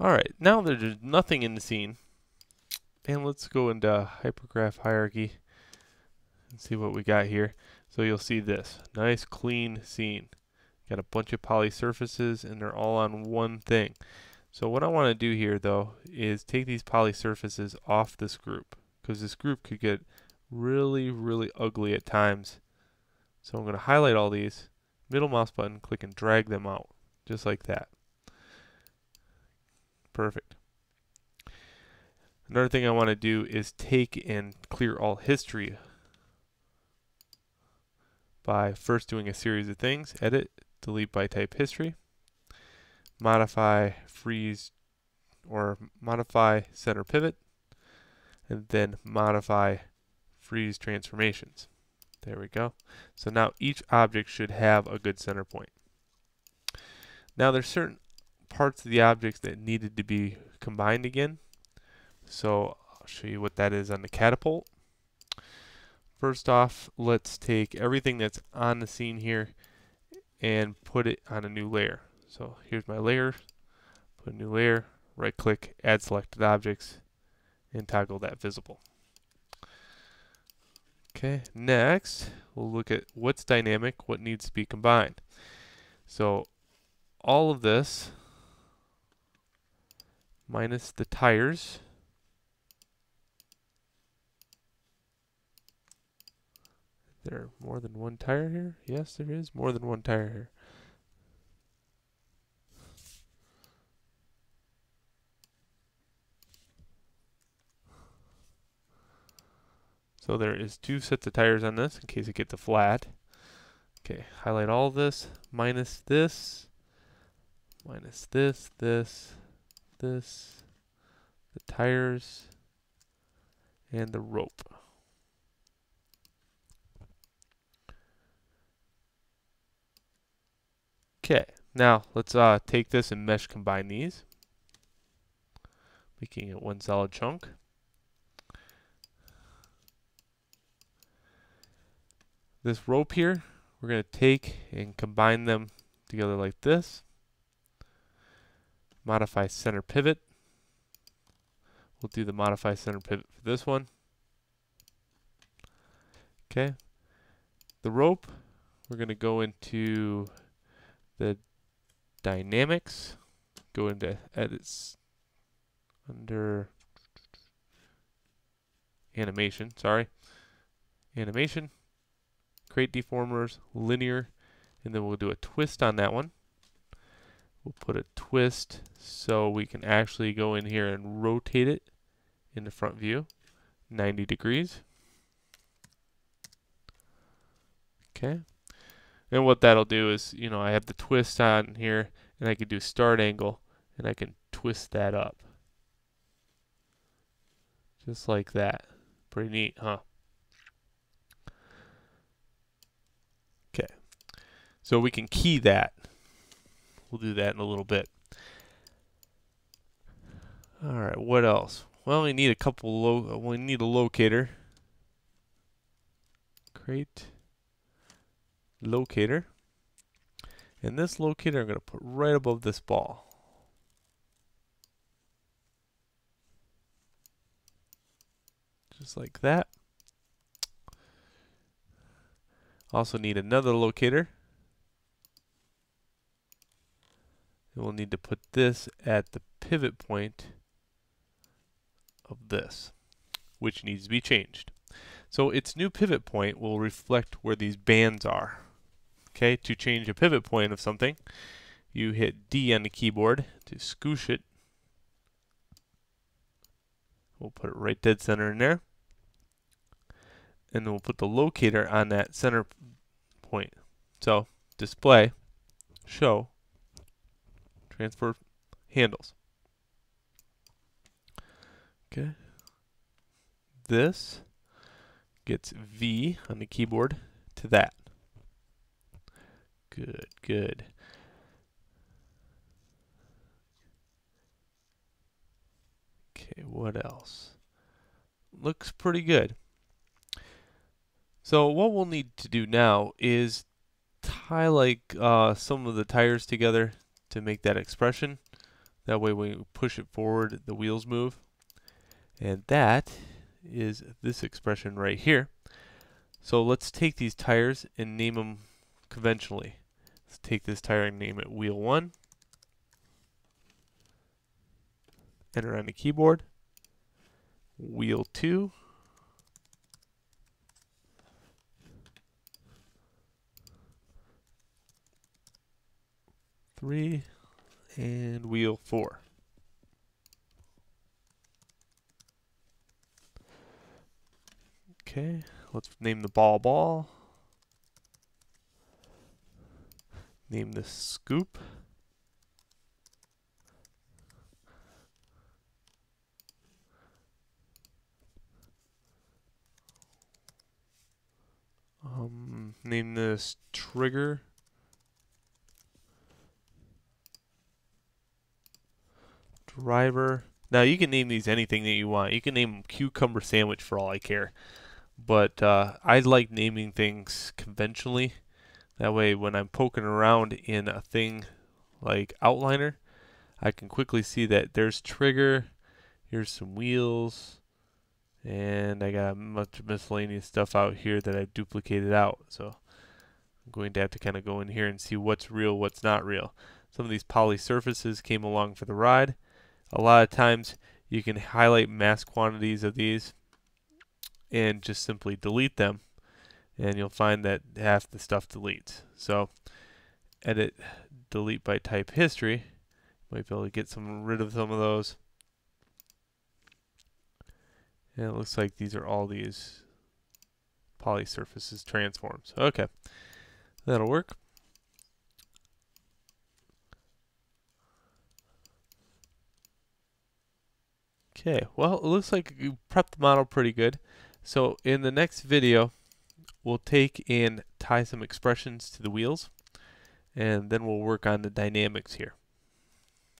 Alright, now there's nothing in the scene. And let's go into hypergraph hierarchy and see what we got here. So you'll see this nice clean scene. Got a bunch of poly surfaces and they're all on one thing. So what I want to do here though is take these poly surfaces off this group, because this group could get really ugly at times. So I'm going to highlight all these, middle mouse button, click and drag them out just like that. Perfect. Another thing I want to do is take and clear all history by first doing a series of things. Edit, delete by type history, modify, freeze, or modify center pivot, and then modify freeze transformations. There we go. So now each object should have a good center point. Now there's certain parts of the objects that needed to be combined again. So I'll show you what that is on the Catapult. First off, let's take everything that's on the scene here and put it on a new layer. So here's my layer, put a new layer, right click, add selected objects, and toggle that visible. Okay, next we'll look at what's dynamic, what needs to be combined. So all of this minus the tires there more than one tire here? Yes, there is more than one tire here. So there is 2 sets of tires on this in case it gets a flat. Okay, highlight all this, minus this, this, the tires, and the rope. Okay, now let's take this and mesh combine these, making it one solid chunk. This rope here, we're going to take and combine them together like this. Modify center pivot. We'll do the modify center pivot for this one. Okay. The rope, we're going to go into the dynamics, go into edits under animation, animation, create deformers, linear, and then we'll do a twist on that one. We'll put a twist so we can actually go in here and rotate it in the front view 90 degrees. Okay. And what that'll do is, you know, I have the twist on here and I can do start angle and I can twist that up. Just like that. Pretty neat, huh? Okay. So we can key that. We'll do that in a little bit. All right, what else? Well, we need we need a locator. Create locator. And this locator I'm going to put right above this ball. Just like that. Also need another locator. And we'll need to put this at the pivot point of this, which needs to be changed. So its new pivot point will reflect where these bands are. Okay, to change a pivot point of something, you hit D on the keyboard to scoosh it. We'll put it right dead center in there. And then we'll put the locator on that center point. So, display, show, transfer handles. Okay. This gets V on the keyboard to that. Good, good. Okay, what else? Looks pretty good. So what we'll need to do now is tie like some of the tires together to make that expression That way when you push it forward, the wheels move. And that is this expression right here. So let's take these tires and name them conventionally. Let's take this tire and name it wheel 1. Enter on the keyboard. Wheel 2. Three, and wheel 4. Okay, let's name the ball. Name this scoop. Name this trigger. Driver. Now you can name these anything that you want. You can name them cucumber sandwich for all I care. But I like naming things conventionally. That way when I'm poking around in a thing like Outliner, I can quickly see that there's trigger, here's some wheels, and I got a bunch of miscellaneous stuff out here that I've duplicated out. So I'm going to have to kind of go in here and see what's real, what's not real. Some of these poly surfaces came along for the ride. A lot of times you can highlight mass quantities of these and just simply delete them, and you'll find that half the stuff deletes. So edit, delete by type history. Might be able to get rid of some of those. And it looks like these are all these poly surfaces transforms. Okay, that'll work. Okay, well, it looks like you prepped the model pretty good. So in the next video, we'll take and tie some expressions to the wheels, and then we'll work on the dynamics here.